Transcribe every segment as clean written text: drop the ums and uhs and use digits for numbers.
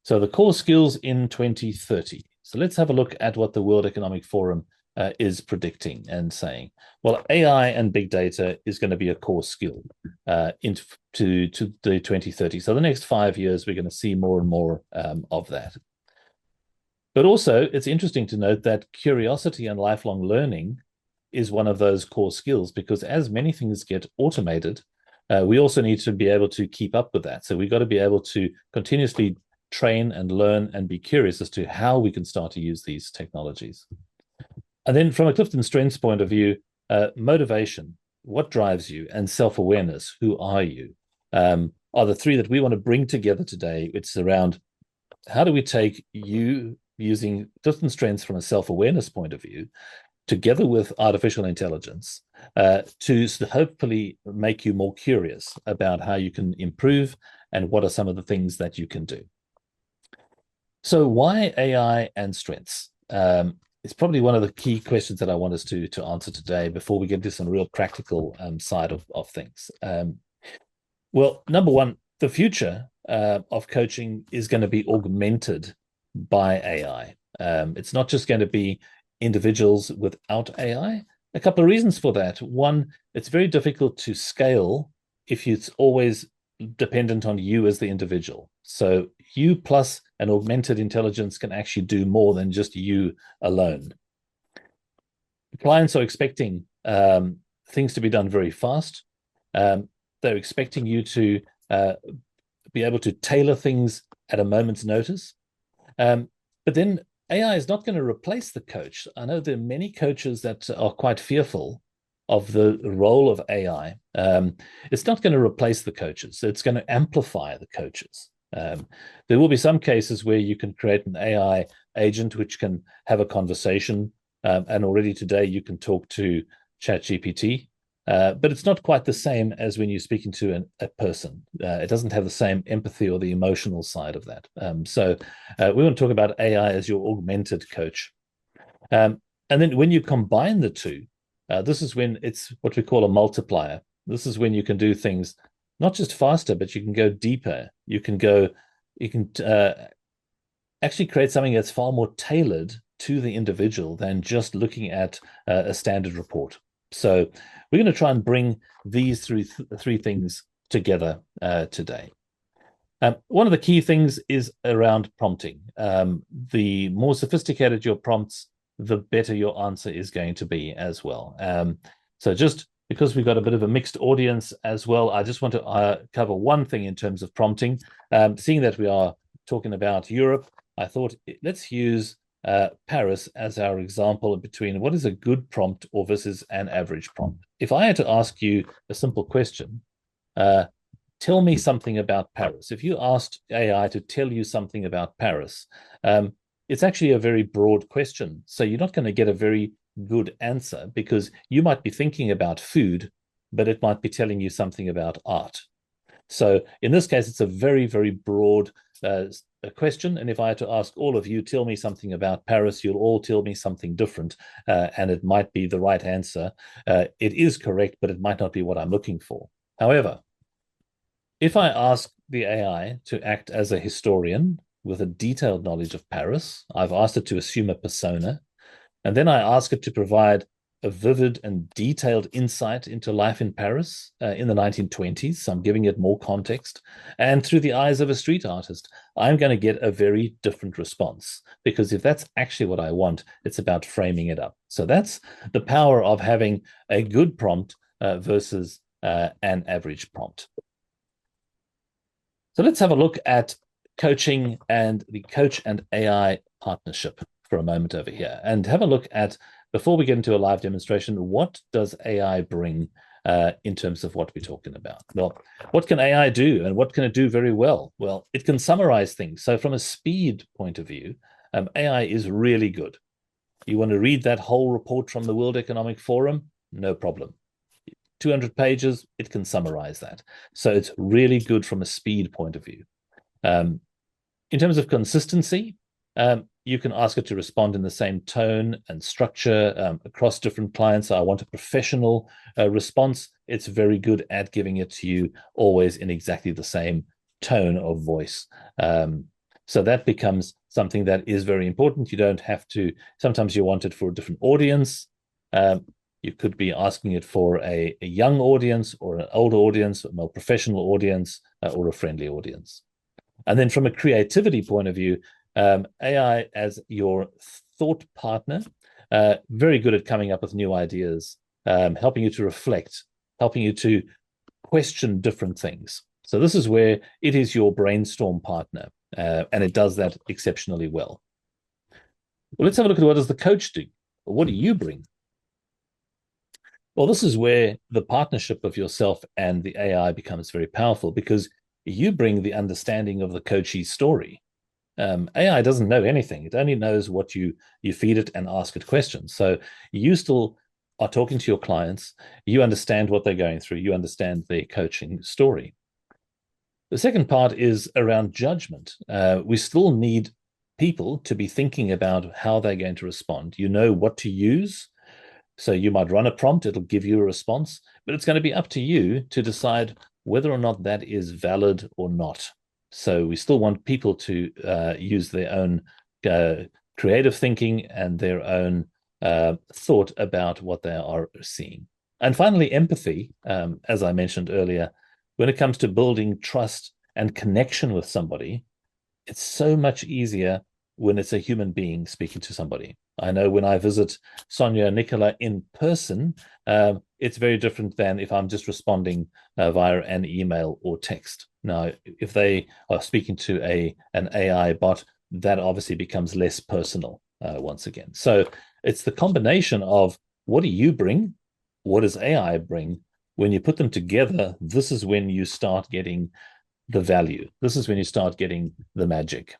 So the core skills in 2030. So let's have a look at what the World Economic Forum is predicting and saying. Well, AI and big data is going to be a core skill into the 2030. So the next 5 years, we're going to see more and more of that. But also, it's interesting to note that curiosity and lifelong learning is one of those core skills, because as many things get automated, we also need to be able to keep up with that. So we've got to be able to continuously train and learn and be curious as to how we can start to use these technologies. And then from a Clifton Strengths point of view, motivation, what drives you, and self-awareness, who are you, are the three that we want to bring together today. It's around how do we take you using Clifton Strengths from a self-awareness point of view, together with artificial intelligence, to hopefully make you more curious about how you can improve and what are some of the things that you can do. So why AI and strengths? It's probably one of the key questions that I want us to answer today before we get to some real practical side of things. Well, number one, the future of coaching is going to be augmented by AI. It's not just going to be individuals without AI. A couple of reasons for that. One, it's very difficult to scale if it's always dependent on you as the individual. So you plus an augmented intelligence can actually do more than just you alone. Clients are expecting things to be done very fast. They're expecting you to be able to tailor things at a moment's notice. But then AI is not going to replace the coach. I know there are many coaches that are quite fearful of the role of AI. It's not going to replace the coaches. It's going to amplify the coaches. There will be some cases where you can create an AI agent which can have a conversation, and already today you can talk to ChatGPT, but it's not quite the same as when you're speaking to a person. It doesn't have the same empathy or the emotional side of that. So we want to talk about AI as your augmented coach. And then when you combine the two, this is when it's what we call a multiplier. This is when you can do things not just faster, but you can go deeper. You can actually create something that's far more tailored to the individual than just looking at a standard report. So we're going to try and bring these three things together today. One of the key things is around prompting. The more sophisticated your prompts, the better your answer is going to be as well. So just because we've got a bit of a mixed audience as well, I just want to cover one thing in terms of prompting. Seeing that we are talking about Europe, I thought let's use Paris as our example between what is a good prompt or versus an average prompt. If I had to ask you a simple question, tell me something about Paris. If you asked AI to tell you something about Paris, it's actually a very broad question. So you're not going to get a very good answer because you might be thinking about food, but it might be telling you something about art. So in this case, it's a very, very broad question. And if I had to ask all of you, tell me something about Paris, you'll all tell me something different. And it might be the right answer. It is correct, but it might not be what I'm looking for. However, if I ask the AI to act as a historian with a detailed knowledge of Paris, I've asked it to assume a persona, and then I ask it to provide a vivid and detailed insight into life in Paris in the 1920s. So I'm giving it more context. And through the eyes of a street artist, I'm going to get a very different response. Because if that's actually what I want, it's about framing it up. So that's the power of having a good prompt versus an average prompt. So let's have a look at coaching and the coach and AI partnership for a moment over here, and have a look at, before we get into a live demonstration, what does AI bring in terms of what we're talking about? Well, what can AI do, and what can it do very well? Well, it can summarize things. So from a speed point of view, AI is really good. You want to read that whole report from the World Economic Forum? No problem. 200 pages, it can summarize that. So it's really good from a speed point of view. In terms of consistency, you can ask it to respond in the same tone and structure across different clients. So I want a professional response. It's very good at giving it to you always in exactly the same tone of voice. So that becomes something that is very important. You don't have to, sometimes you want it for a different audience. You could be asking it for a young audience or an older audience, a more professional audience, or a friendly audience. And then from a creativity point of view, AI as your thought partner, very good at coming up with new ideas, helping you to reflect, helping you to question different things. So this is where it is your brainstorm partner, and it does that exceptionally well. Well, let's have a look at what does the coach do? What do you bring? Well, this is where the partnership of yourself and the AI becomes very powerful, because you bring the understanding of the coachee's story. AI doesn't know anything. It only knows what you feed it and ask it questions. So you still are talking to your clients. You understand what they're going through. You understand their coaching story. The second part is around judgment. We still need people to be thinking about how they're going to respond. You know what to use. So you might run a prompt. It'll give you a response, but it's going to be up to you to decide whether or not that is valid or not. So we still want people to use their own creative thinking and their own thought about what they are seeing. And finally, empathy, as I mentioned earlier, when it comes to building trust and connection with somebody, it's so much easier when it's a human being speaking to somebody. I know when I visit Sonia and Nicola in person, it's very different than if I'm just responding via an email or text. Now, if they are speaking to an AI bot, that obviously becomes less personal once again. So it's the combination of what do you bring, what does AI bring? When you put them together, this is when you start getting the value. This is when you start getting the magic.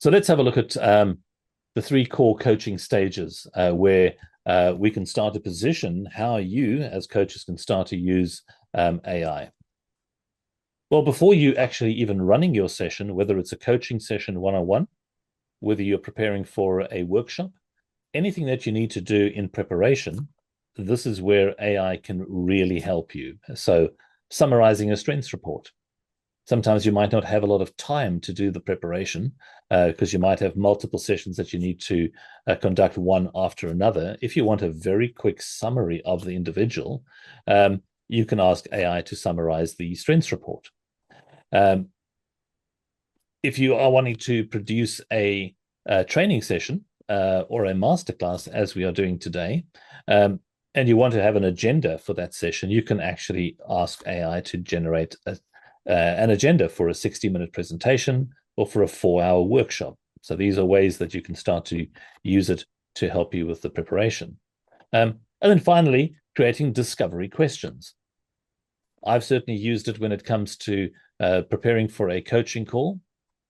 So let's have a look at the three core coaching stages where we can start to position how you as coaches can start to use AI. Well, before you actually even running your session, whether it's a coaching session one-on-one, whether you're preparing for a workshop, anything that you need to do in preparation, this is where AI can really help you. So summarizing a strengths report. Sometimes you might not have a lot of time to do the preparation because you might have multiple sessions that you need to conduct one after another. If you want a very quick summary of the individual, you can ask AI to summarize the strengths report. If you are wanting to produce a training session or a masterclass, as we are doing today, and you want to have an agenda for that session, you can actually ask AI to generate an agenda for a 60-minute presentation or for a 4-hour workshop. So these are ways that you can start to use it to help you with the preparation. And then finally, creating discovery questions. I've certainly used it when it comes to preparing for a coaching call.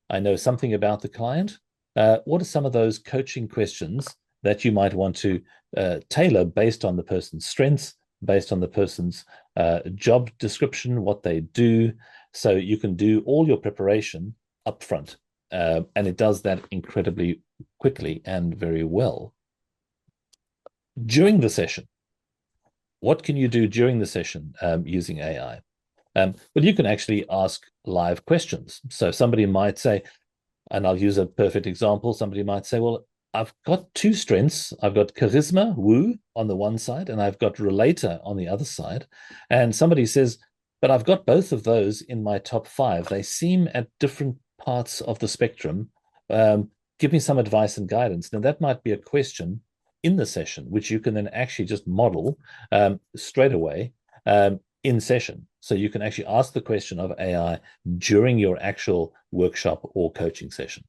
I know something about the client. What are some of those coaching questions that you might want to tailor based on the person's strengths, based on the person's job description, what they do, so you can do all your preparation upfront. And it does that incredibly quickly and very well. During the session, what can you do during the session using AI? Well, you can actually ask live questions. So somebody might say, and I'll use a perfect example, somebody might say, well, I've got two strengths. I've got charisma, woo, on the one side, and I've got relator on the other side. And somebody says, but I've got both of those in my top 5. They seem at different parts of the spectrum. Give me some advice and guidance. Now, that might be a question in the session, which you can then actually just model straight away in session. So you can actually ask the question of AI during your actual workshop or coaching session.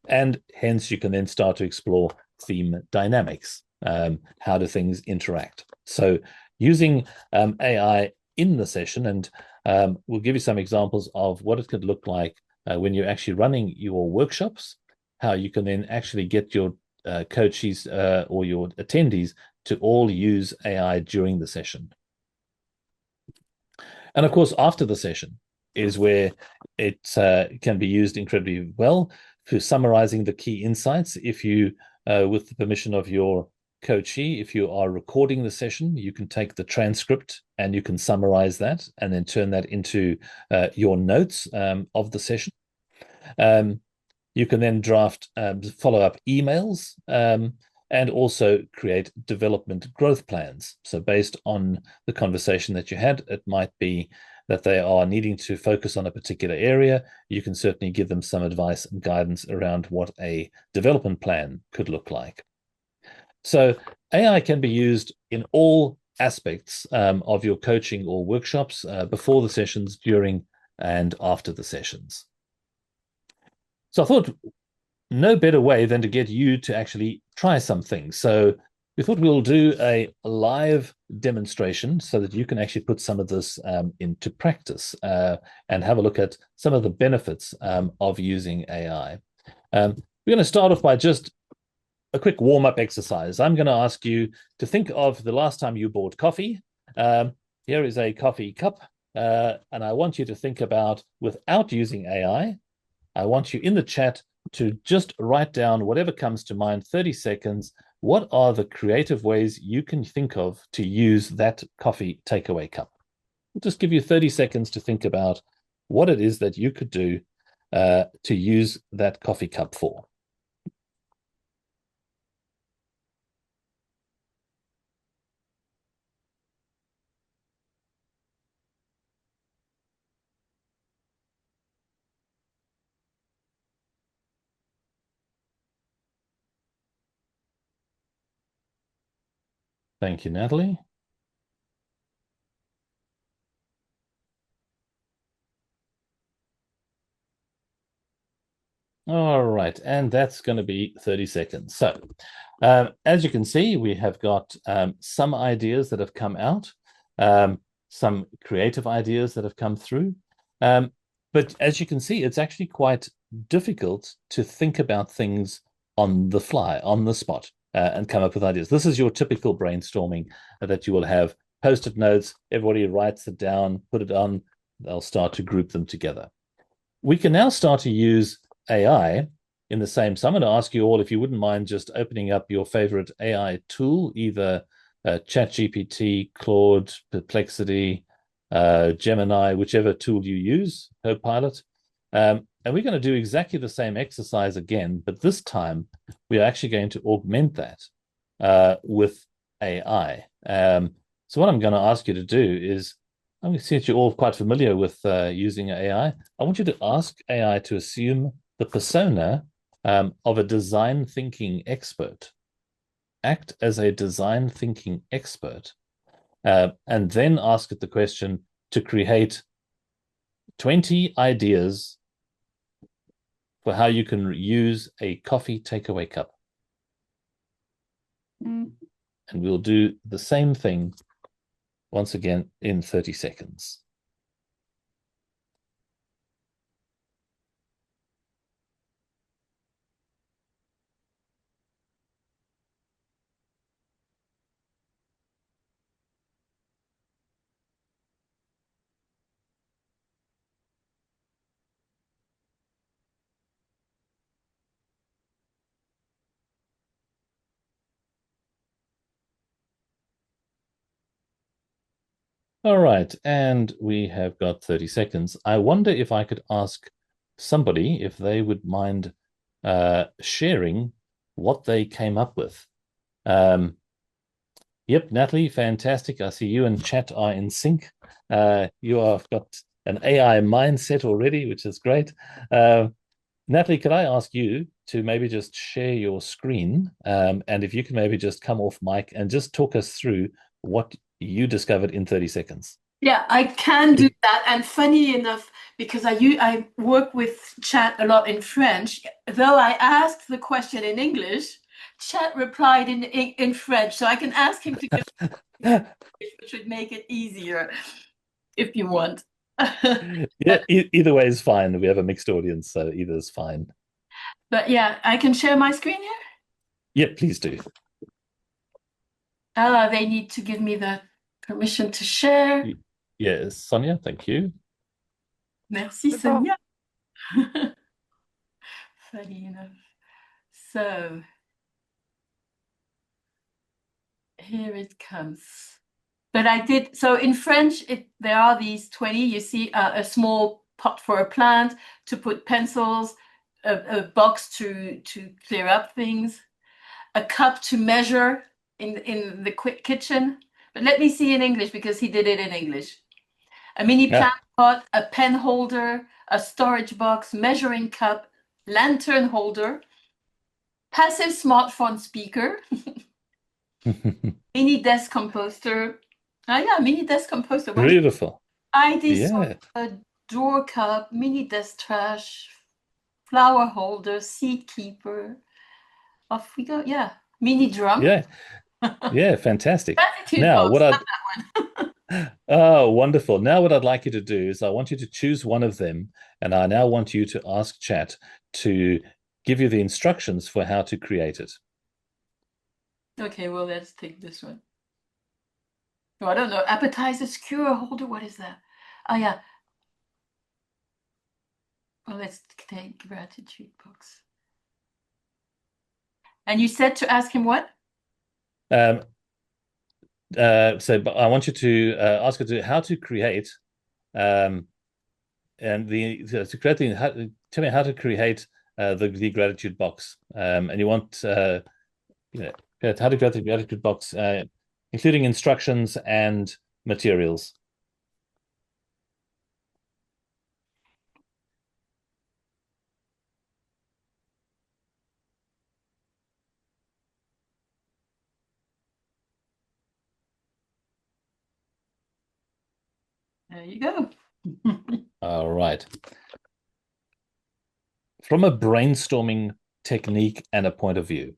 And hence you can then start to explore theme dynamics. How do things interact? So using AI in the session, and we'll give you some examples of what it could look like when you're actually running your workshops, how you can then actually get your coaches or your attendees to all use AI during the session. And of course, after the session is where it can be used incredibly well for summarizing the key insights. If you, with the permission of your coachee, if you are recording the session, you can take the transcript and you can summarize that and then turn that into your notes of the session. You can then draft follow-up emails and also create development growth plans. So based on the conversation that you had, it might be that they are needing to focus on a particular area. You can certainly give them some advice and guidance around what a development plan could look like. So AI can be used in all aspects of your coaching or workshops, before the sessions, during, and after the sessions. So I thought no better way than to get you to actually try something. So we thought we'll do a live demonstration so that you can actually put some of this into practice and have a look at some of the benefits of using AI. We're going to start off by just a quick warm-up exercise. I'm going to ask you to think of the last time you bought coffee. Here is a coffee cup, and I want you to think about, without using AI, I want you in the chat to just write down whatever comes to mind, 30 seconds. What are the creative ways you can think of to use that coffee takeaway cup? I'll just give you 30 seconds to think about what it is that you could do to use that coffee cup for. Thank you, Natalie. All right, and that's going to be 30 seconds. So, as you can see, we have got some ideas that have come out, some creative ideas that have come through. But as you can see, it's actually quite difficult to think about things on the fly, on the spot, and come up with ideas. This is your typical brainstorming that you will have post-it notes. Everybody writes it down, put it on. They'll start to group them together. We can now start to use AI in the same. So I'm going to ask you all if you wouldn't mind just opening up your favorite AI tool, either ChatGPT, Claude, Perplexity, Gemini, whichever tool you use, Copilot. And we're going to do exactly the same exercise again, but this time we are actually going to augment that with AI. So what I'm going to ask you to do is, I'm going to see that you're all quite familiar with using AI. I want you to ask AI to assume the persona of a design thinking expert. Act as a design thinking expert, and then ask it the question to create 20 ideas for how you can use a coffee takeaway cup. And we'll do the same thing once again in 30 seconds. All right, and we have got 30 seconds. I wonder if I could ask somebody if they would mind sharing what they came up with. Yep, Natalie, fantastic. I see you and chat are in sync. You have got an AI mindset already, which is great. Natalie, could I ask you to maybe just share your screen? And if you can maybe just come off mic and just talk us through what you discovered in 30 seconds. Yeah, I can do that. And funny enough, because I work with chat a lot in French, though I asked the question in English, chat replied in French. So I can ask him to give, which would make it easier if you want. Yeah, either way is fine. We have a mixed audience, so either is fine. But yeah, I can share my screen here. Yeah, please do. They need to give me the permission to share. Yes, Sonia, thank you. Merci, Sonia. Funny enough. So Here it comes. But I did, so in French, there are these 20, you see a small pot for a plant, to put pencils, a box to clear up things, a cup to measure in the kitchen. But let me see in English, because he did it in English. A mini plant pot, a pen holder, a storage box, measuring cup, lantern holder, passive smartphone speaker, mini desk composter. Ah, yeah, mini desk composter. Beautiful. ID Yeah. sorter, drawer cup, mini desk trash, flower holder, seed keeper. Off we go. Yeah, mini drum. Yeah. Yeah, fantastic. Gratitude Now, box, what not I'd that one. oh, wonderful. Now, what I'd like you to do is I want you to choose one of them, and I now want you to ask chat to give you the instructions for how to create it. Okay, well, let's take this one. Oh, I don't know. Appetizer, skewer holder. What is that? Oh, yeah. Well, let's take gratitude box. And you said to ask him what? So I want you to ask her to how to create and to create tell me how to create the gratitude box. And you want how to create the gratitude box, including instructions and materials. There you go. All right. From a brainstorming technique and a point of view,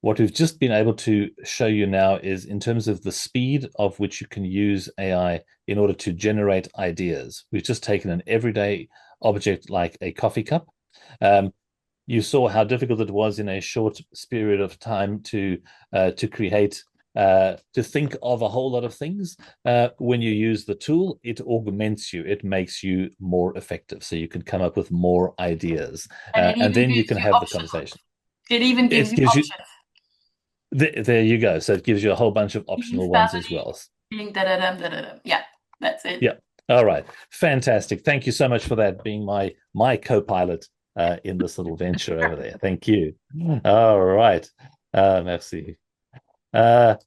what we've just been able to show you now is in terms of the speed of which you can use AI in order to generate ideas. We've just taken an everyday object like a coffee cup. You saw how difficult it was in a short period of time to create, to think of a whole lot of things. When you use the tool, it augments you. It makes you more effective. So you can come up with more ideas. And then you can have the conversation. It even gives you options. There you go. So it gives you a whole bunch of optional ones as well. Yeah, that's it. Yeah. All right. Fantastic. Thank you so much for that, being my co-pilot in this little venture over there. Thank you. All right. Merci. All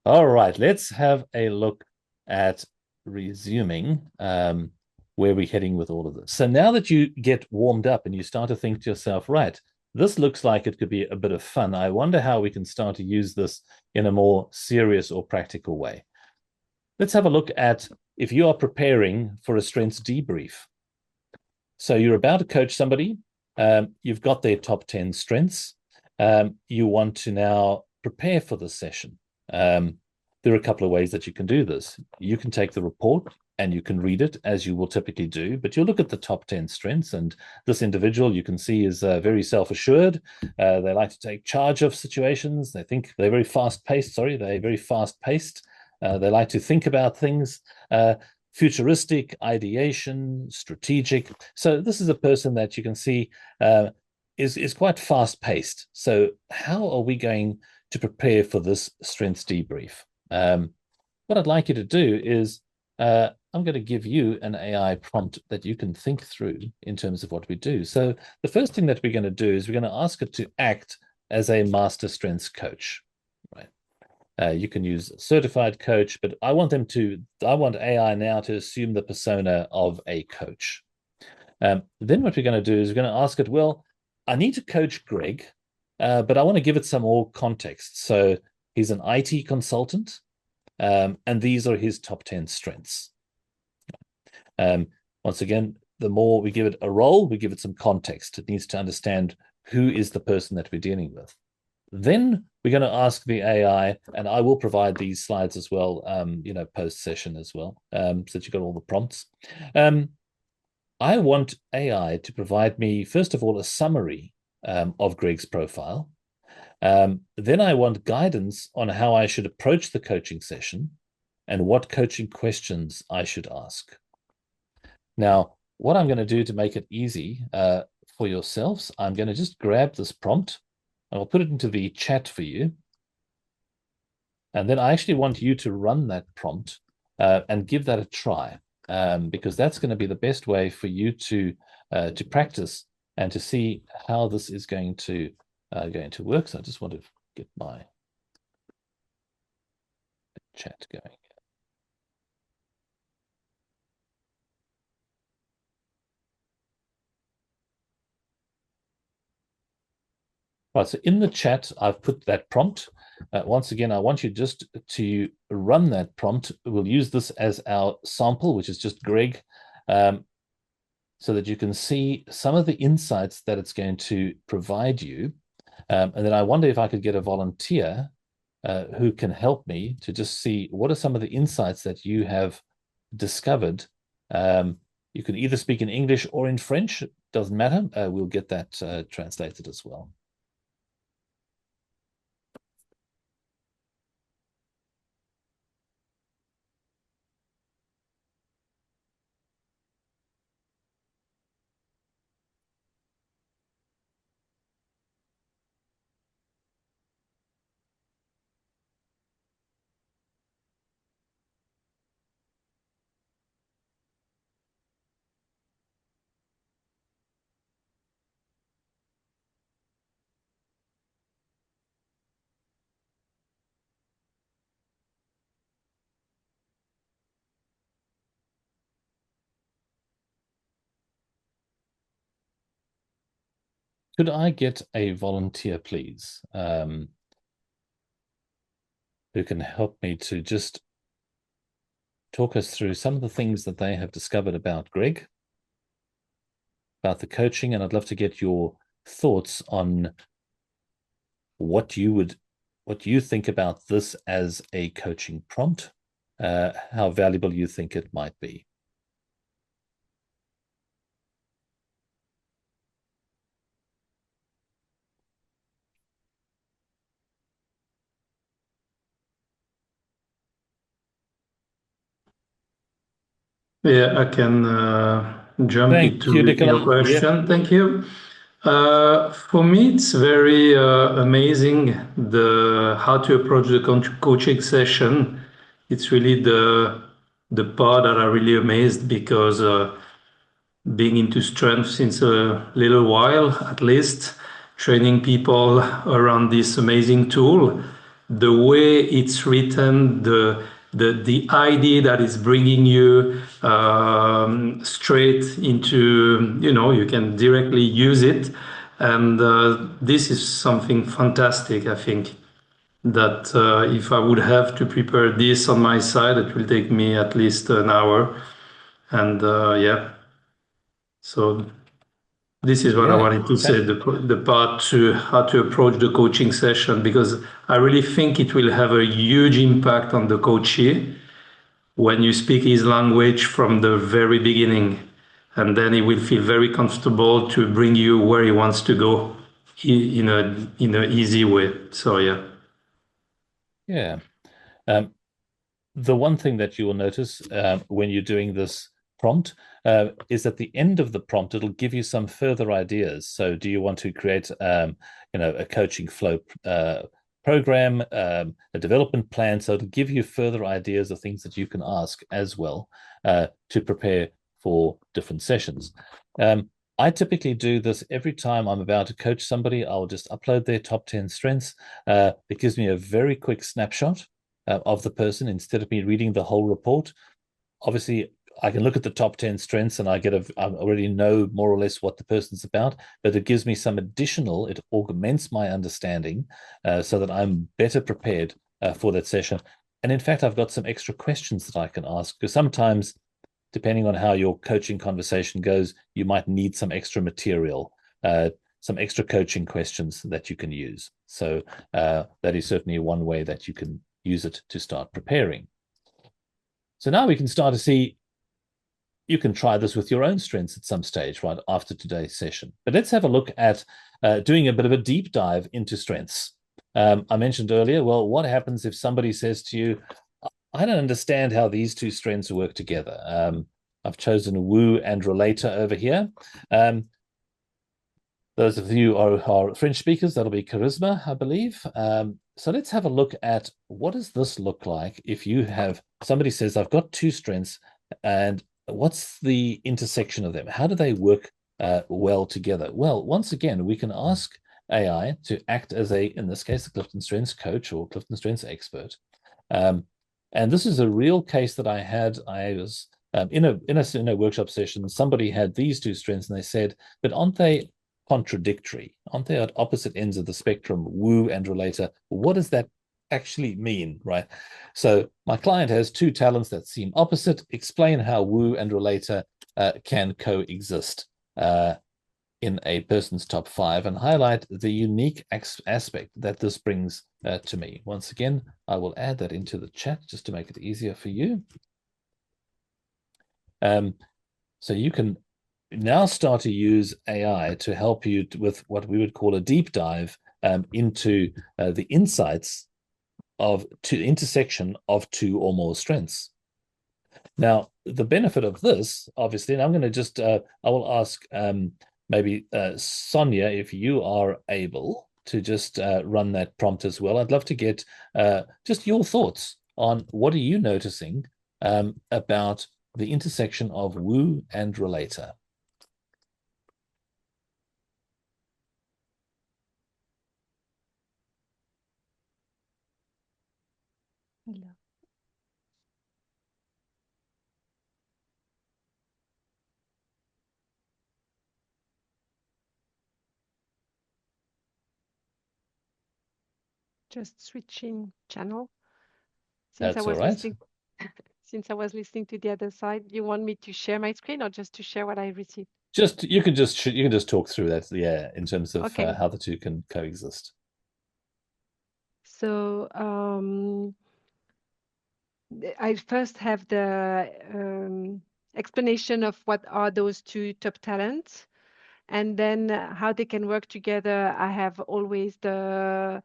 right. Let's have a look at resuming where we're heading with all of this. So now that you get warmed up and you start to think to yourself, right, this looks like it could be a bit of fun. I wonder how we can start to use this in a more serious or practical way. Let's have a look at if you are preparing for a strengths debrief. So you're about to coach somebody. You've got their top 10 strengths. You want to now prepare for this session. There are a couple of ways that you can do this. You can take the report and you can read it as you will typically do, but you'll look at the top 10 strengths, and this individual you can see is very self-assured. They like to take charge of situations. They think they're very fast-paced. They're very fast-paced. They like to think about things, futuristic, ideation, strategic. So this is a person that you can see is quite fast-paced. So how are we going to prepare for this strengths debrief? What I'd like you to do is I'm going to give you an AI prompt that you can think through in terms of what we do. So the first thing that we're going to do is we're going to ask it to act as a master strengths coach, right? You can use certified coach, but I want AI now to assume the persona of a coach. Then what we're going to do is we're going to ask it, well, I need to coach Greg, but I want to give it some more context. So he's an IT consultant, and these are his top 10 strengths. Once again, the more we give it a role, we give it some context. It needs to understand who is the person that we're dealing with. Then we're going to ask the AI, and I will provide these slides as well, post-session as well, so that you've got all the prompts. I want AI to provide me, first of all, a summary of Greg's profile. Then I want guidance on how I should approach the coaching session and what coaching questions I should ask. Now, what I'm going to do to make it easy for yourselves, I'm going to just grab this prompt. I'll put it into the chat for you. And then I actually want you to run that prompt and give that a try, because that's going to be the best way for you to practice and to see how this is going to work. So I just want to get my chat going. Right, so in the chat, I've put that prompt. Once again, I want you just to run that prompt. We'll use this as our sample, which is just Greg, so that you can see some of the insights that it's going to provide you. And then I wonder if I could get a volunteer who can help me to just see what are some of the insights that you have discovered. You can either speak in English or in French, doesn't matter. We'll get that translated as well. Could I get a volunteer, please, who can help me to just talk us through some of the things that they have discovered about Greg, about the coaching, and I'd love to get your thoughts on what you think about this as a coaching prompt, how valuable you think it might be. Yeah, I can jump into your question. Yeah. Thank you. For me, it's very amazing how to approach the coaching session. It's really the part that I really amazed, because being into strength since a little while, at least, training people around this amazing tool, the way it's written, the idea that is bringing you straight into, you can directly use it. And this is something fantastic, I think, that if I would have to prepare this on my side, it will take me at least an hour. And yeah. So this is what I wanted to say, the part to how to approach the coaching session, because I really think it will have a huge impact on the coachee when you speak his language from the very beginning, and then he will feel very comfortable to bring you where he wants to go in an easy way. So yeah. Yeah. The one thing that you will notice when you're doing this prompt is at the end of the prompt, it'll give you some further ideas. So do you want to create a coaching flow program, a development plan? So it'll give you further ideas of things that you can ask as well to prepare for different sessions. I typically do this every time I'm about to coach somebody. I'll just upload their top 10 strengths. It gives me a very quick snapshot of the person instead of me reading the whole report. Obviously, I can look at the top 10 strengths and I already know more or less what the person's about, but it gives me some additional, it augments my understanding so that I'm better prepared for that session. And in fact, I've got some extra questions that I can ask, because sometimes, depending on how your coaching conversation goes, you might need some extra material, some extra coaching questions that you can use. So that is certainly one way that you can use it to start preparing. So now we can start to see, you can try this with your own strengths at some stage, right, after today's session. But let's have a look at doing a bit of a deep dive into strengths. I mentioned earlier, well, what happens if somebody says to you, I don't understand how these two strengths work together. I've chosen Woo and relator over here. Those of you who are French speakers, that'll be charisma, I believe. So let's have a look at what does this look like if you have somebody says, I've got two strengths, and what's the intersection of them? How do they work well together? Well, once again, we can ask AI to act as in this case, the Clifton Strengths coach or Clifton Strengths expert. And this is a real case that I had. I was in a workshop session. Somebody had these two strengths, and they said, but aren't they contradictory? Aren't they at opposite ends of the spectrum, woo and relator? What does that actually mean, right? So my client has two talents that seem opposite. Explain how woo and relator can coexist in a person's top 5, and highlight the unique aspect that this brings to me. Once again, I will add that into the chat just to make it easier for you. So you can now start to use AI to help you with what we would call a deep dive into the insights of intersection of two or more strengths. Now, the benefit of this, obviously, and I'm going to just, I will ask maybe Sonia, if you are able to just run that prompt as well. I'd love to get just your thoughts on what are you noticing about the intersection of woo and relator. Hello. Just switching channel. Since That's I was all right. listening, since I was listening to the other side, you want me to share my screen or just to share what I received? Just you can just talk through that, yeah, in terms of Okay. how the two can coexist. So I first have the explanation of what are those two top talents, and then how they can work together. I have always the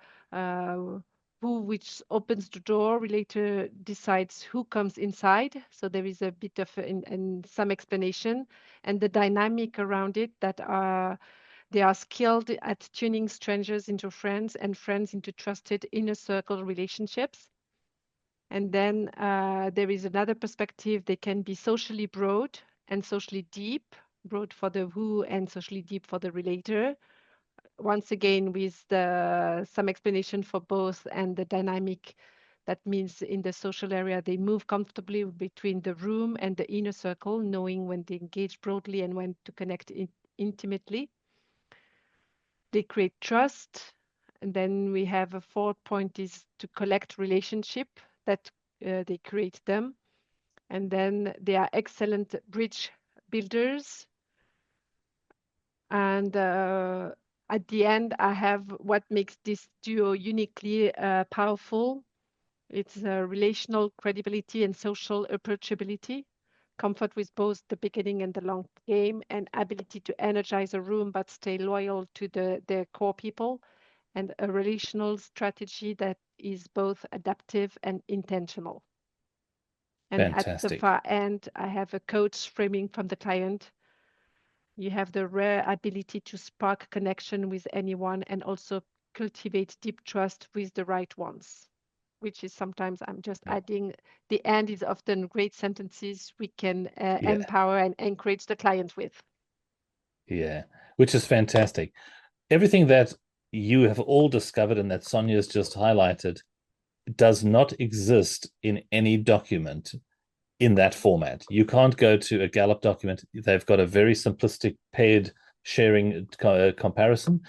who, which opens the door, relator decides who comes inside. So there is a bit of some explanation, and the dynamic around it, that they are skilled at tuning strangers into friends and friends into trusted inner circle relationships. And then there is another perspective. They can be socially broad and socially deep, broad for the who and socially deep for the relator. Once again, with some explanation for both, and the dynamic. That means in the social area, they move comfortably between the room and the inner circle, knowing when to engage broadly and when to connect intimately. They create trust. And then we have a fourth point is to collect relationship, that they create them. And then they are excellent bridge builders. And at the end, I have what makes this duo uniquely powerful. It's relational credibility and social approachability, comfort with both the beginning and the long game, and ability to energize a room but stay loyal to their core people, and a relational strategy that is both adaptive and intentional. And at the Fantastic. far end, I have a coach framing from the client. You have the rare ability to spark connection with anyone and also cultivate deep trust with the right ones, which is sometimes I'm just adding. The end is often great sentences we can empower and encourage the client with. Yeah, which is fantastic. Everything that you have all discovered and that Sonia's just highlighted does not exist in any document in that format. You can't go to a Gallup document. They've got a very simplistic paired sharing comparison.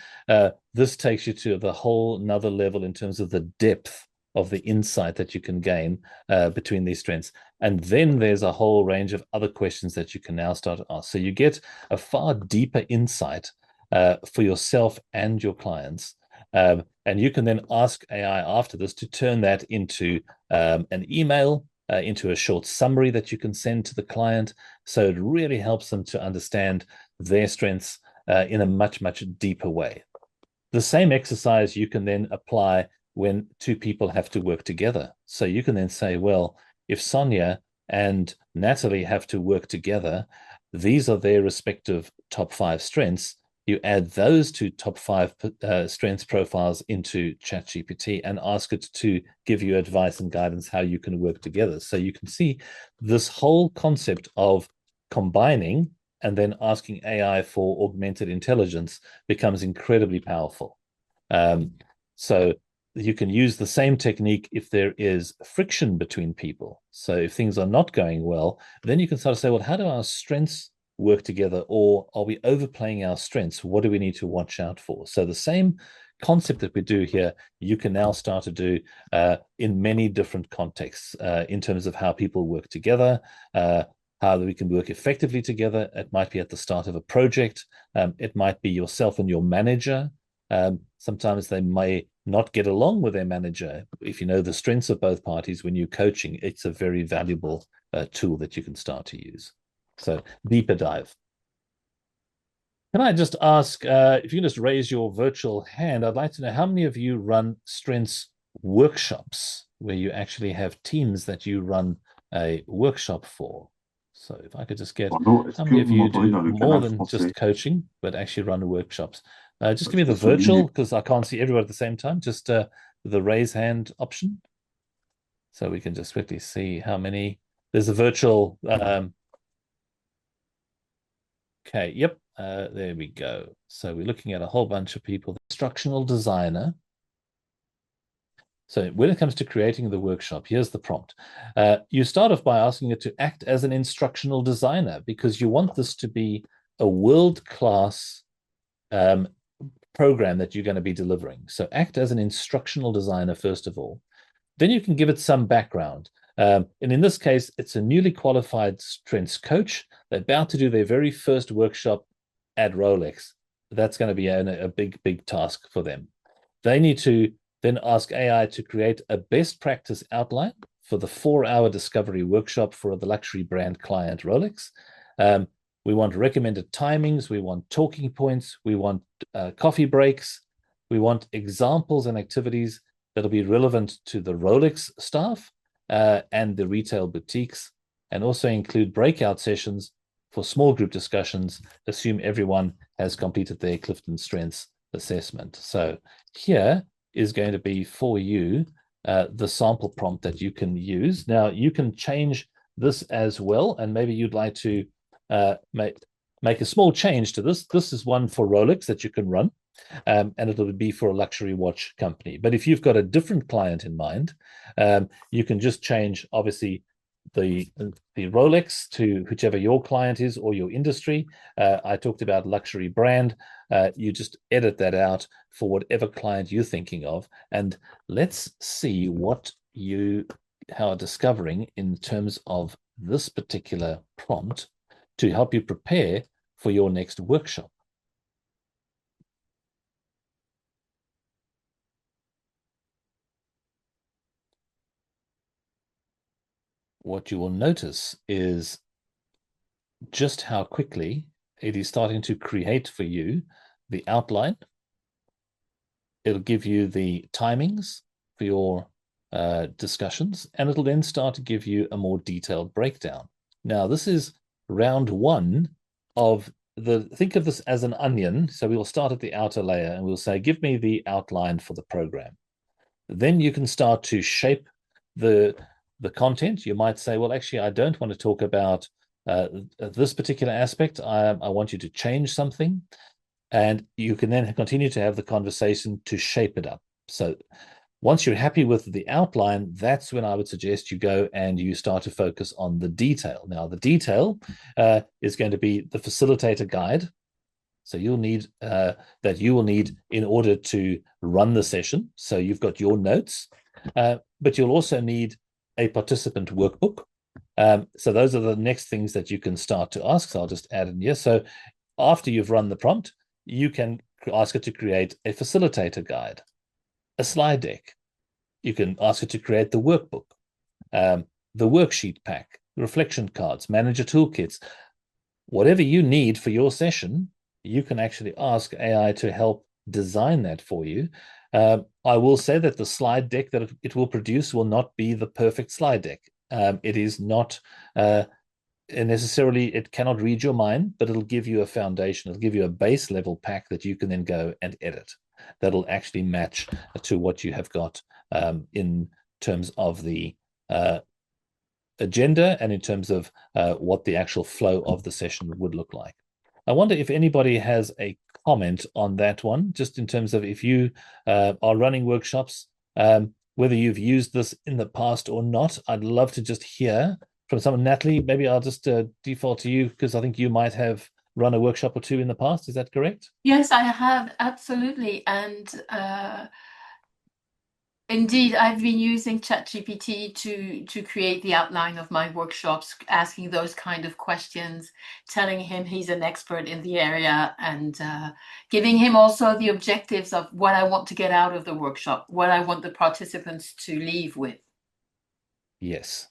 This takes you to the whole another level in terms of the depth of the insight that you can gain between these strengths. And then there's a whole range of other questions that you can now start to ask. So you get a far deeper insight for yourself and your clients. And you can then ask AI after this to turn that into an email, into a short summary that you can send to the client. So it really helps them to understand their strengths in a much, much deeper way. The same exercise you can then apply when two people have to work together. So you can then say, well, if Sonia and Natalie have to work together, these are their respective top 5 strengths. you add those two top 5 strengths profiles into ChatGPT and ask it to give you advice and guidance how you can work together. So you can see this whole concept of combining and then asking AI for augmented intelligence becomes incredibly powerful. So you can use the same technique if there is friction between people. So if things are not going well, then you can start to say, well, how do our strengths work together, or are we overplaying our strengths? What do we need to watch out for? So the same concept that we do here, you can now start to do in many different contexts in terms of how people work together, how we can work effectively together. It might be at the start of a project. It might be yourself and your manager. Sometimes they may not get along with their manager. If you know the strengths of both parties when you're coaching, it's a very valuable tool that you can start to use. So deeper dive. Can I just ask, if you can just raise your virtual hand, I'd like to know how many of you run strengths workshops where you actually have teams that you run a workshop for. So if I could just get how many of you do more than just coaching, but actually run workshops. Just give me the virtual, because I can't see everyone at the same time, just the raise hand option. So we can just quickly see how many. There's a virtual. Okay, yep, there we go. So we're looking at a whole bunch of people. The instructional designer. So when it comes to creating the workshop, here's the prompt. You start off by asking it to act as an instructional designer, because you want this to be a world-class program that you're going to be delivering. So act as an instructional designer, first of all. Then you can give it some background. And in this case, it's a newly qualified strengths coach. They're about to do their very first workshop at Rolex. That's going to be a big, big task for them. They need to then ask AI to create a best practice outline for the 4-hour discovery workshop for the luxury brand client Rolex. We want recommended timings. We want talking points. We want coffee breaks. We want examples and activities that'll be relevant to the Rolex staff and the retail boutiques, and also include breakout sessions for small group discussions. Assume everyone has completed their Clifton Strengths assessment. So here is going to be for you the sample prompt that you can use. Now you can change this as well, and maybe you'd like to make a small change to this. This is one for Rolex that you can run, and it'll be for a luxury watch company. But if you've got a different client in mind, you can just change, obviously, the Rolex to whichever your client is or your industry. I talked about luxury brand. You just edit that out for whatever client you're thinking of, and let's see what you are discovering in terms of this particular prompt to help you prepare for your next workshop. What you will notice is just how quickly it is starting to create for you the outline. It'll give you the timings for your discussions, and it'll then start to give you a more detailed breakdown. Now, this is round one of think of this as an onion. So we will start at the outer layer and we'll say, give me the outline for the program. Then you can start to shape the content. You might say, well, actually, I don't want to talk about this particular aspect. I want you to change something. And you can then continue to have the conversation to shape it up. So once you're happy with the outline, that's when I would suggest you go and you start to focus on the detail. Now, the detail is going to be the facilitator guide. So you'll need that you will need in order to run the session. So you've got your notes, but you'll also need a participant workbook. So those are the next things that you can start to ask. So I'll just add in here. So after you've run the prompt, you can ask it to create a facilitator guide, a slide deck. You can ask it to create the workbook, the worksheet pack, reflection cards, manager toolkits. Whatever you need for your session, you can actually ask AI to help design that for you. I will say that the slide deck that it will produce will not be the perfect slide deck. It is not necessarily, it cannot read your mind, but it'll give you a foundation. It'll give you a base level pack that you can then go and edit. That'll actually match to what you have got in terms of the agenda and in terms of what the actual flow of the session would look like. I wonder if anybody has a comment on that one, just in terms of if you are running workshops, whether you've used this in the past or not. I'd love to just hear from someone. Natalie, maybe I'll just default to you, because I think you might have run a workshop or two in the past. Is that correct? Yes, I have, absolutely. And indeed, I've been using ChatGPT to create the outline of my workshops, asking those kind of questions, telling him he's an expert in the area, and giving him also the objectives of what I want to get out of the workshop, what I want the participants to leave with. Yes.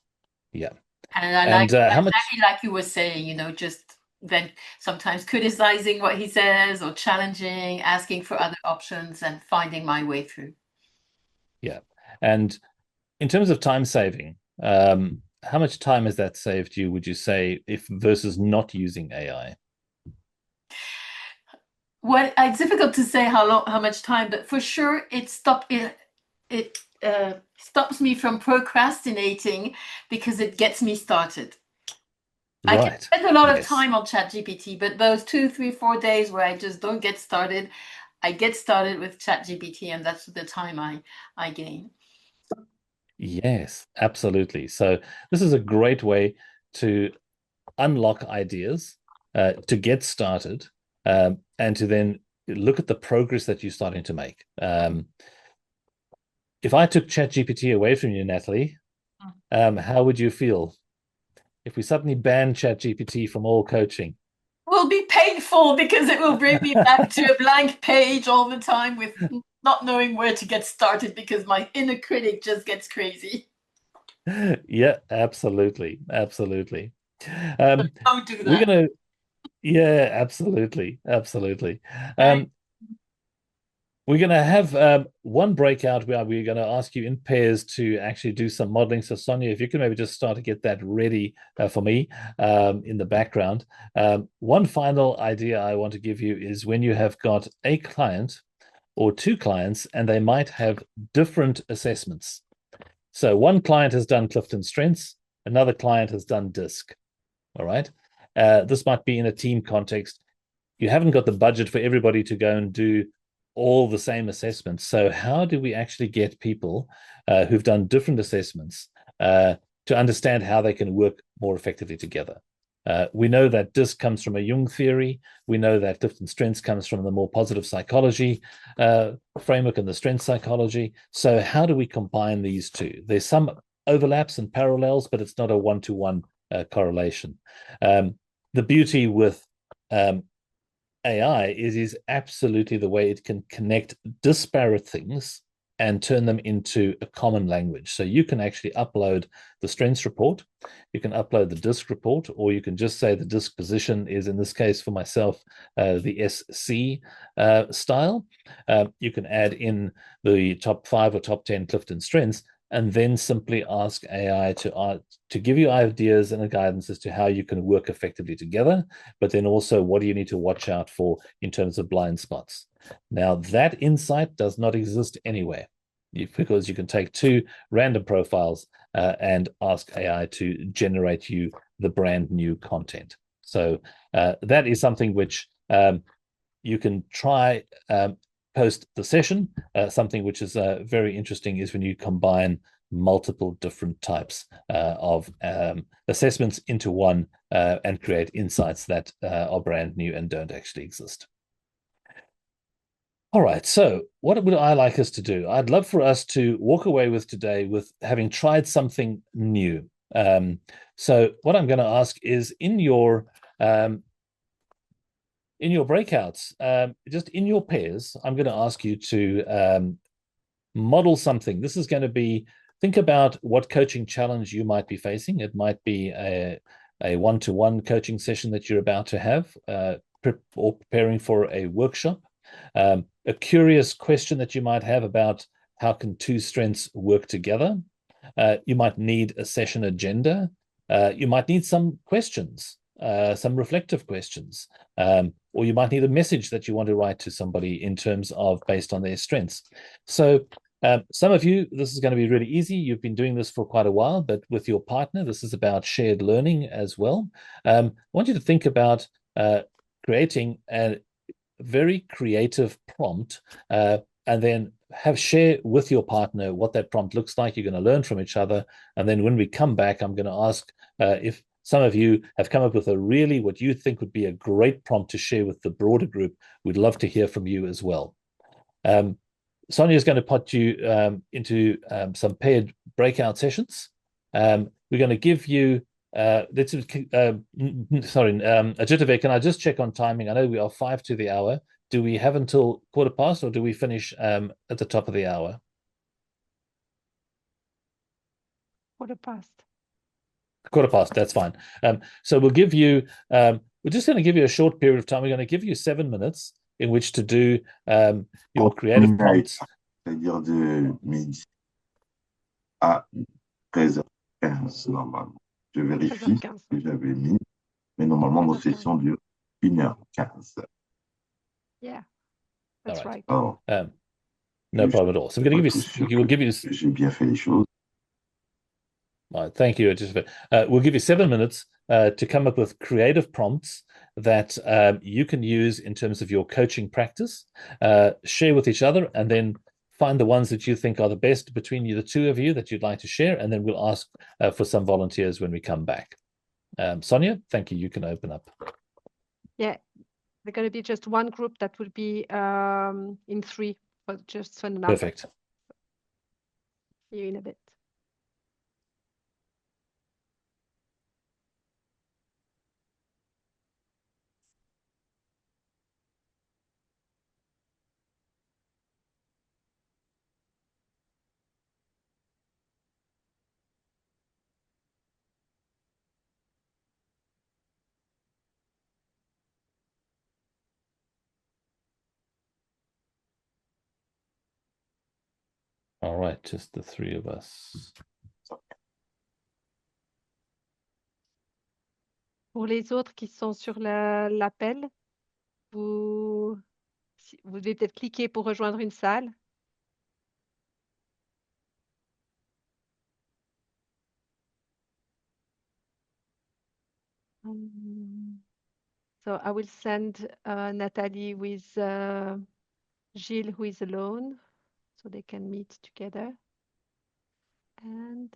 Yeah. And I like exactly like you were saying, you know, just then sometimes criticizing what he says or challenging, asking for other options and finding my way through. Yeah. And in terms of time saving, how much time has that saved you, would you say, if versus not using AI? Well, it's difficult to say how much time, but for sure it stopped it stops me from procrastinating, because it gets me started. Right. I can spend a lot of time on ChatGPT, but those 2, 3, 4 days where I just don't get started, I get started with ChatGPT, and that's the time I gain. Yes, absolutely. So this is a great way to unlock ideas, to get started, and to then look at the progress that you're starting to make. If I took ChatGPT away from you, Natalie, how would you feel if we suddenly banned ChatGPT from all coaching? Will be painful, because it will bring me back to a blank page all the time with not knowing where to get started, because my inner critic just gets crazy. Yeah, absolutely. Absolutely. Don't do that. We're going to, yeah, absolutely. Absolutely. We're going to have one breakout where we're going to ask you in pairs to actually do some modeling. So Sonia, if you can maybe just start to get that ready for me in the background. One final idea I want to give you is when you have got a client or two clients and they might have different assessments. So one client has done Clifton Strengths, another client has done DISC. All right. This might be in a team context. You haven't got the budget for everybody to go and do all the same assessments. So how do we actually get people who've done different assessments to understand how they can work more effectively together? We know that DISC comes from a Jung theory. We know that Clifton Strengths comes from the more positive psychology framework and the strength psychology. So how do we combine these two? There's some overlaps and parallels, but it's not a one-to-one correlation. The beauty with AI is absolutely the way it can connect disparate things and turn them into a common language. So you can actually upload the strengths report, you can upload the DISC report, or you can just say the DISC position is, in this case for myself, the SC style. You can add in the top 5 or top 10 Clifton strengths, and then simply ask AI to give you ideas and a guidance as to how you can work effectively together, but then also what do you need to watch out for in terms of blind spots. Now, that insight does not exist anywhere, because you can take 2 random profiles and ask AI to generate you the brand new content. So that is something which you can try post the session. Something which is very interesting is when you combine multiple different types of assessments into one and create insights that are brand new and don't actually exist. All right, so what would I like us to do? I'd love for us to walk away with today with having tried something new. So what I'm going to ask is in your breakouts, just in your pairs, I'm going to ask you to model something. This is going to be, think about what coaching challenge you might be facing. It might be a one-to-one coaching session that you're about to have, or preparing for a workshop. A curious question that you might have about how can 2 strengths work together. You might need a session agenda. You might need some questions, some reflective questions, or you might need a message that you want to write to somebody in terms of based on their strengths. So some of you, this is going to be really easy. You've been doing this for quite a while, but with your partner, this is about shared learning as well. I want you to think about creating a very creative prompt, and then share with your partner what that prompt looks like. You're going to learn from each other. And then when we come back, I'm going to ask if some of you have come up with what you think would be a great prompt to share with the broader group. We'd love to hear from you as well. Sonia is going to put you into some paired breakout sessions. We're going to give you, Ajitave, can I just check on timing? I know we are 5 to the hour. Do we have until 15:15, or do we finish at the top of the hour? 15:15. 15:15, that's fine. So we'll give you, we're just going to give you a short period of time. We're going to give you 7 minutes in which to do your creative prompts. C'est-à-dire de midi à 13h15 normalement. Je vérifie 13h15. que j'avais mis, mais normalement nos 13h15. sessions durent 1h15. Yeah, that's right. Oh, No problem at all. So we're going to give you, j'ai bien fait les choses. Thank you. We'll give you 7 minutes to come up with creative prompts that you can use in terms of your coaching practice, share with each other, and then find the ones that you think are the best between the two of you that you'd like to share, and then we'll ask for some volunteers when we come back. Sonia, thank you. You can open up. Yeah, they're going to be just one group that will be in 3, but just for now. Perfect. See you in a bit. All right, just the 3 of us. Pour les autres qui sont sur l'appel, vous devez peut-être cliquer pour rejoindre une salle. So I will send Nathalie with Gilles, who is alone, so they can meet together. And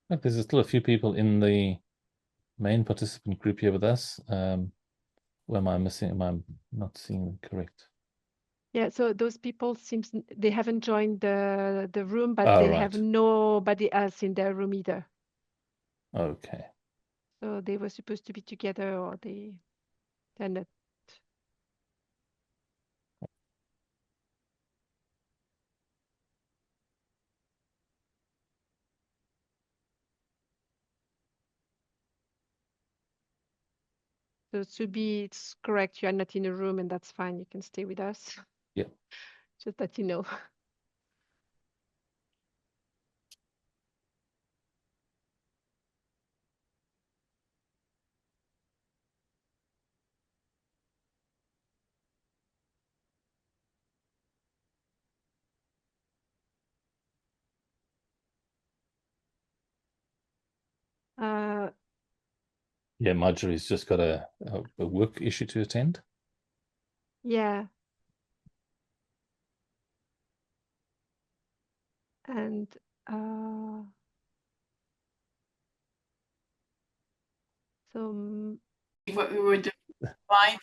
There's still a few people in the main participant group here with us. Where am I missing? Am I not seeing them correct? yeah, so those people seems they haven't joined the room, but Oh, they right. have nobody else in their room either. Okay. So they were supposed to be together, or they're not. So to be it's correct, you are not in a room, and that's fine. You can stay with us. Yeah. Just that you know. Yeah, Marjorie's just got a work issue to attend. Yeah. And so What we were doing, fine.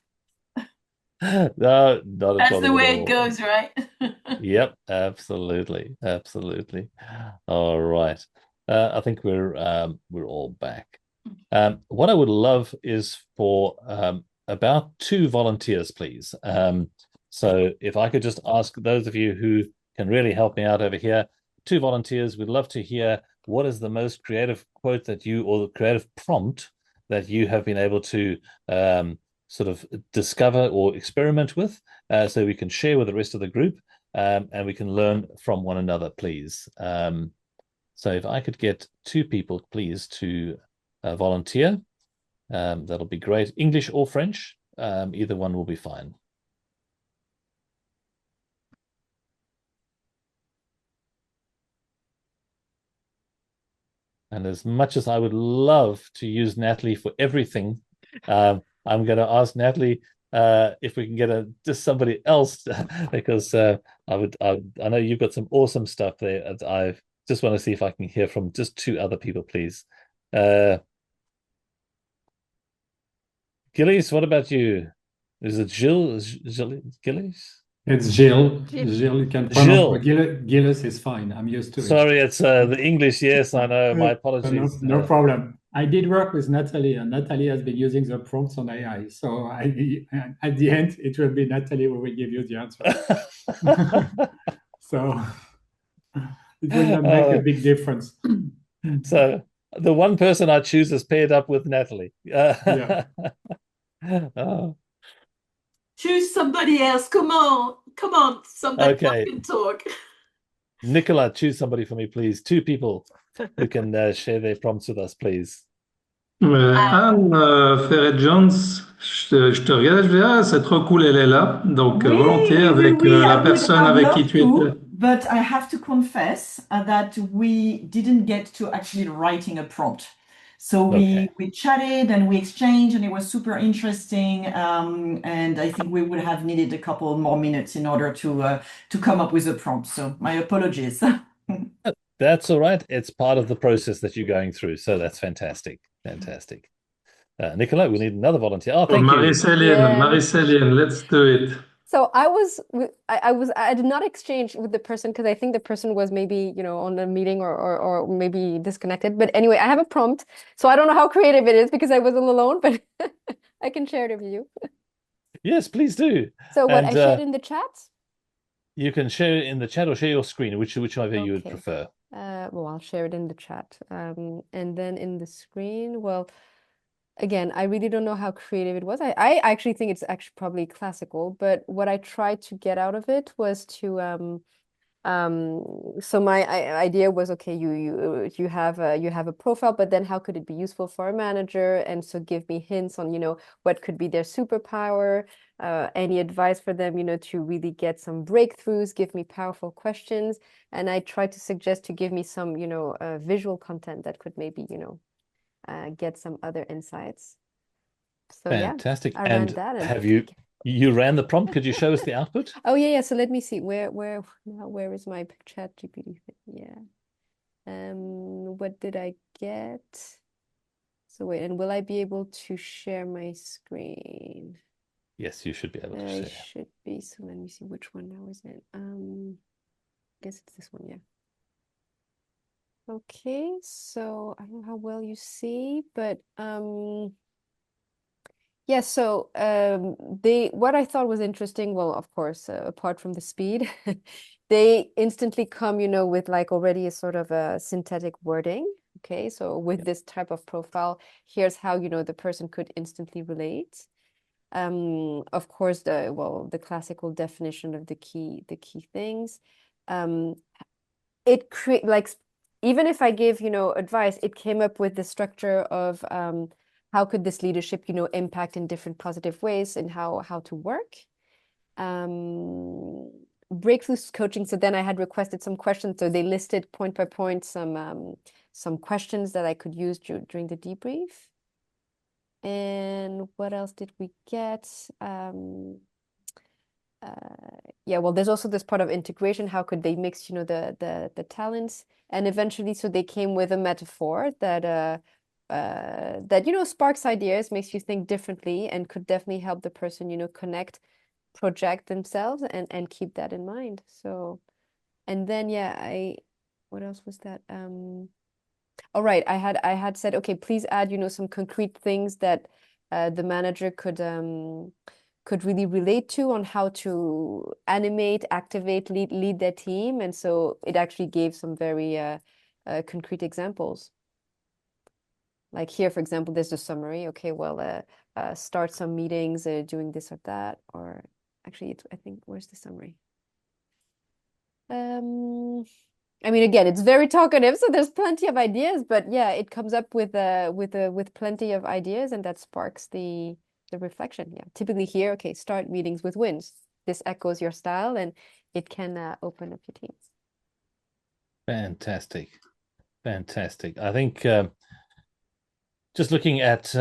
No, not a That's problem the way at it all. goes, right? Yep, absolutely. All right. I think we're all back. What I would love is for about 2 volunteers, please. So if I could just ask those of you who can really help me out over here, 2 volunteers. We'd love to hear what is the most creative quote that you, or the creative prompt that you have been able to sort of discover or experiment with, so we can share with the rest of the group. and we can learn from one another, please. So if I could get 2 people, please, to volunteer, that'll be great. English or French, either one will be fine. And as much as I would love to use Natalie for everything, I'm going to ask Natalie if we can get just somebody else, because I know you've got some awesome stuff there. And I just want to see if I can hear from just 2 other people, please. Gillies, what about you? Is it Gilles? Gillies? It's Gilles. Gilles. Gilles, you can Gilles. pronounce Gilles is fine. I'm used to it. Sorry, it's the English. Yes, I know. My No, apologies. no problem. I did work with Natalie, and Natalie has been using the prompts on AI. So at the end, it will be Natalie who will give you the answer. So it will not make a big difference. So the one person I choose is paired up with Natalie. Yeah. Oh, Choose somebody else. Come on, somebody Okay. can talk. Nicola, choose somebody for me, please. 2 people who can share their prompts with us, please. Anne Ferret-Jones, je te regarde, je dis, ah, c'est trop cool, elle est là. Donc, Oui, volontiers oui, avec oui, la I would personne have avec qui loved tu to, étais. but I have to confess that we didn't get to actually writing a prompt. So we chatted and we exchanged, and it was super interesting. And I think we would have needed a couple more minutes in order to come up with a prompt. So my apologies. That's all right. It's part of the process that you're going through. So that's fantastic. Fantastic. Nicola, we need another volunteer. Oh, thank you. Marie-Céline, let's do it. So I did not exchange with the person because I think the person was maybe, on a meeting or maybe disconnected. But anyway, I have a prompt. So I don't know how creative it is because I was all alone, but I can share it with you. Yes, please do. So what, I shared in the chat? You can share it in the chat or share your screen, whichever you would Okay. prefer. Well, I'll share it in the chat. And then in the screen, well, again, I really don't know how creative it was. I actually think it's actually probably classical, but what I tried to get out of it was to so my idea was, okay, you have a profile, but then how could it be useful for a manager? And so give me hints on, what could be their superpower, any advice for them, to really get some breakthroughs, give me powerful questions. And I tried to suggest to give me some, visual content that could maybe, get some other insights. So Fantastic. yeah, I ran that. And have you ran the prompt? Could you show us the output? Oh yeah. So let me see where is my chat GPT thing? Yeah. What did I get? So wait, and will I be able to share my screen? Yes, you should be able to share. I should be. So let me see which one now is it. I guess it's this one, yeah. Okay, so I don't know how well you see, but yeah, so what I thought was interesting, well, of course, apart from the speed, they instantly come, with like already a sort of a synthetic wording. Okay, so with this type of profile, here's how, the person could instantly relate. Of course, the classical definition of the key things. It create like, even if I give, advice, it came up with the structure of how could this leadership, impact in different positive ways and how to work. Breakthrough coaching. So then I had requested some questions. So they listed point by point some questions that I could use during the debrief. And what else did we get? Yeah, well, there's also this part of integration. How could they mix, the talents? And eventually, so they came with a metaphor that sparks ideas, makes you think differently, and could definitely help the person, connect, project themselves, and keep that in mind. So, and then yeah, what else was that? All right, I had said, okay, please add, some concrete things that the manager could really relate to on how to animate, activate, lead their team. And so it actually gave some very concrete examples. Like here, for example, there's a summary. Okay, well, start some meetings doing this or that. Or actually, I think, where's the summary? I mean, again, it's very talkative, so there's plenty of ideas, but yeah, it comes up with plenty of ideas, and that sparks the reflection. Yeah, typically here, okay, start meetings with wins. This echoes your style, and it can open up your teams. Fantastic. Fantastic. I think just looking at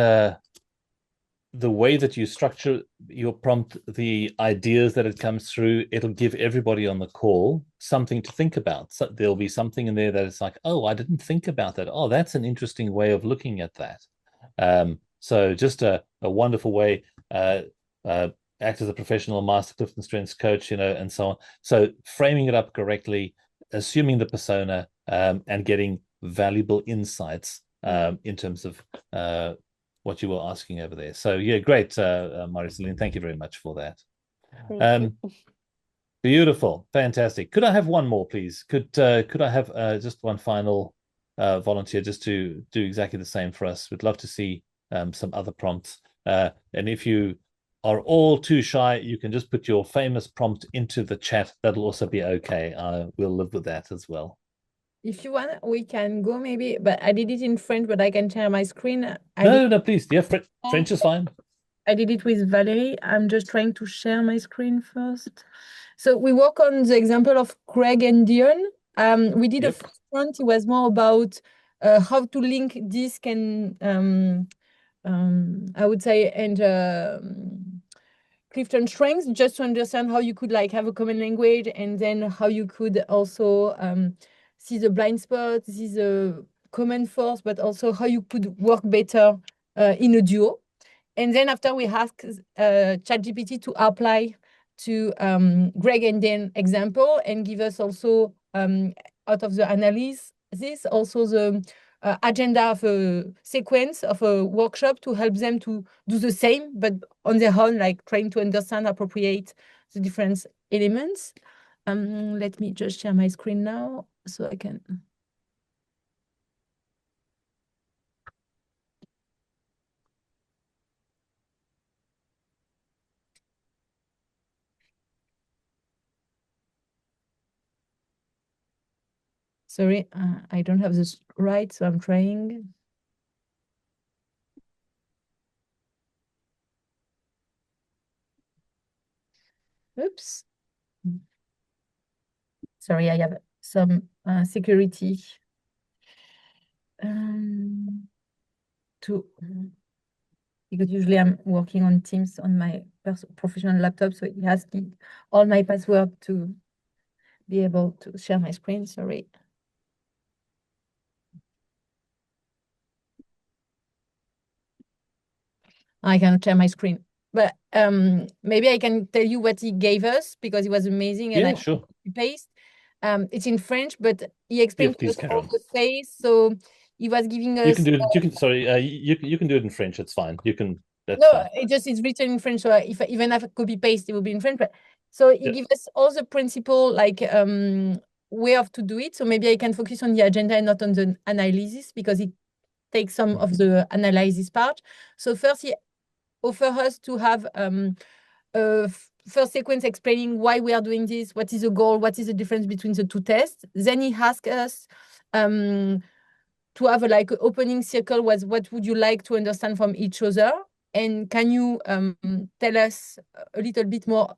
the way that you structure your prompt, the ideas that it comes through, it'll give everybody on the call something to think about. So there'll be something in there that it's like, oh, I didn't think about that. Oh, that's an interesting way of looking at that. So just a wonderful way, act as a professional master Clifton Strengths coach, and so on. So framing it up correctly, assuming the persona, and getting valuable insights in terms of what you were asking over there. So yeah, great, Marie-Céline, thank you very much for that. Beautiful, fantastic. Could I have one more, please? Could I have just one final volunteer just to do exactly the same for us? We'd love to see some other prompts. And if you are all too shy, you can just put your famous prompt into the chat. That'll also be okay. We'll live with that as well. If you want, we can go maybe, but I did it in French, but I can share my screen. No, please. Yeah, French is fine. I did it with Valerie. I'm just trying to share my screen first. So we work on the example of Greg and Dion. We did a first one. It was more about how to link disk and I would say, and Clifton Strengths, just to understand how you could have a common language, and then how you could also see the blind spots, see the common force, but also how you could work better in a duo. And then after we asked ChatGPT to apply to Greg and Dan example and give us also out of the analysis, also the agenda of a sequence of a workshop to help them to do the same, but on their own, trying to understand, appropriate the different elements. Let me just share my screen now so I can. Sorry, I don't have this right, so I'm trying. Oops. Sorry, I have some security because usually I'm working on Teams on my professional laptop, so it has all my password to be able to share my screen. Sorry. I cannot share my screen, but maybe I can tell you what he gave us because it was amazing. And yeah, sure. Paste. It's in French, but he explained yeah, to us all the phase. So he was giving us. You can do it. You can. Sorry. You can do it in French. It's fine. You can. That's no, fine. it's written in French. So if even if I copy paste, it will be in French. But so he gives us all the principle, way of to do it. So maybe I can focus on the agenda and not on the analysis because it takes some of the analysis part. So first he offer us to have a first sequence explaining why we are doing this, what is the goal, what is the difference between the two tests. Then he asked us to have an opening circle, what would you like to understand from each other? And can you tell us a little bit more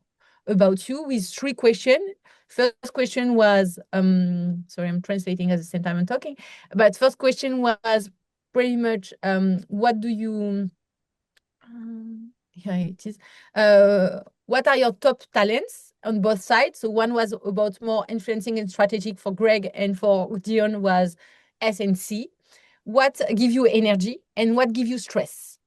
about you with 3 questions? First question was, sorry, I'm translating at the same time I'm talking, but first question was pretty much, what do you, here it is. What are your top talents on both sides? So one was about more influencing and strategic for Greg, and for Dion was S&C. What give you energy and what give you stress?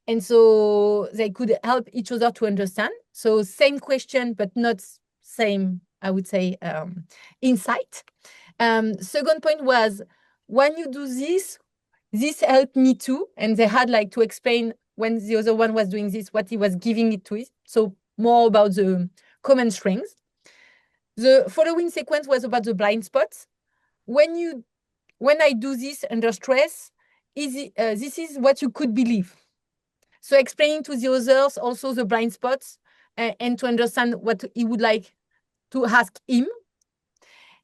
And so they could help each other to understand. So same question, but not same, I would say, insight. Second point was, when you do this helped me too. And they had to explain when the other one was doing this, what he was giving it to it. So more about the common strengths. The following sequence was about the blind spots. When I do this under stress, this is what you could believe. So explaining to the others also the blind spots and to understand what he would like to ask him.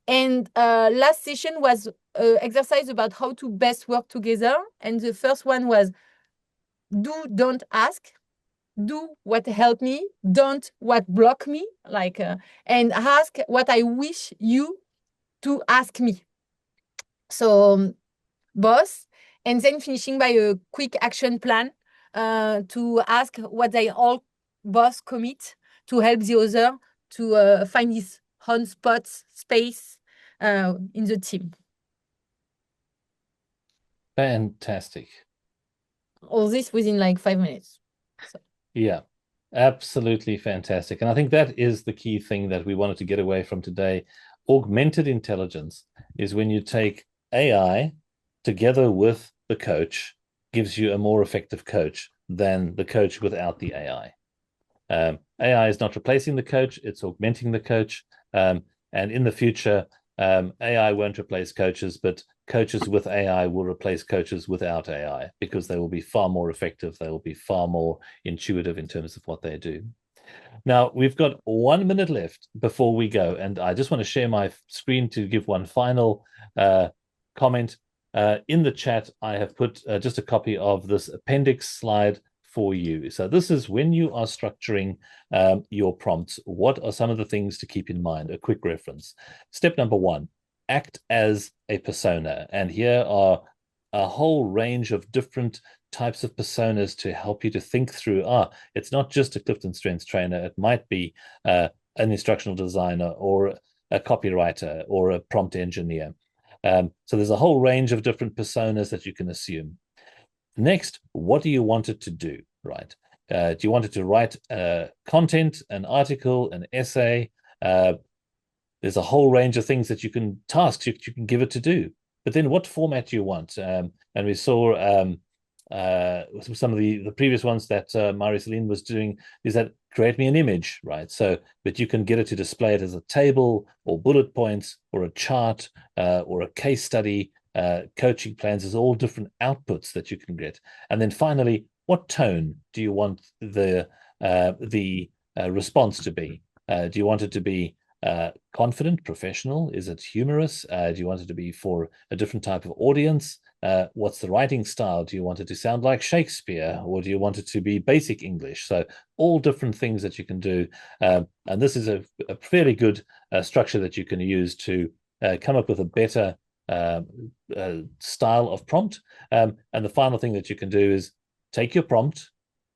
And last session was exercise about how to best work together. And the first one was do, don't ask. Do what help me, don't what block me, like, and ask what I wish you to ask me. So both, and then finishing by a quick action plan to ask what they all both commit to help the other to find his own spot space in the team. Fantastic. All this within like 5 minutes. So. Yeah, absolutely fantastic. And I think that is the key thing that we wanted to get away from today. Augmented intelligence is when you take AI together with the coach, gives you a more effective coach than the coach without the AI. AI is not replacing the coach, it's augmenting the coach. And in the future, AI won't replace coaches, but coaches with AI will replace coaches without AI because they will be far more effective. They will be far more intuitive in terms of what they do. Now, we've got 1 minute left before we go, and I just want to share my screen to give one final comment. In the chat, I have put just a copy of this appendix slide for you. So this is when you are structuring your prompts, what are some of the things to keep in mind? A quick reference. Step number 1, act as a persona. And here are a whole range of different types of personas to help you to think through, it's not just a Clifton Strengths trainer. It might be an instructional designer or a copywriter or a prompt engineer. So there's a whole range of different personas that you can assume. Next, what do you want it to do, right? Do you want it to write content, an article, an essay? There's a whole range of things that you can, tasks you can give it to do. But then what format do you want? And we saw some of the previous ones that Marie-Céline was doing is that create me an image, right? So, but you can get it to display it as a table or bullet points or a chart or a case study, coaching plans. There's all different outputs that you can get. And then finally, what tone do you want the response to be? Do you want it to be confident, professional? Is it humorous? Do you want it to be for a different type of audience? What's the writing style? Do you want it to sound like Shakespeare, or do you want it to be basic English? So all different things that you can do. And this is a fairly good structure that you can use to come up with a better style of prompt. And the final thing that you can do is take your prompt,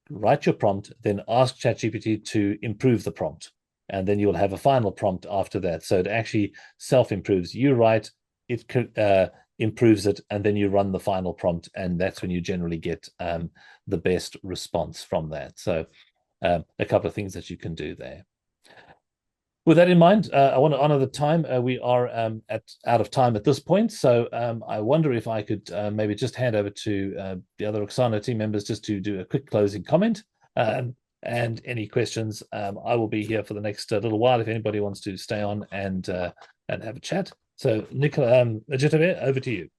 write your prompt, then ask ChatGPT to improve the prompt. And then you'll have a final prompt after that. So it actually self-improves. You write, it improves it, and then you run the final prompt, and that's when you generally get the best response from that. So a couple of things that you can do there. With that in mind, I want to honor the time. We are out of time at this point. So I wonder if I could maybe just hand over to the other Oksana team members just to do a quick closing comment. And any questions, I will be here for the next little while if anybody wants to stay on and have a chat. So Nicola, Ajitabe, over to you.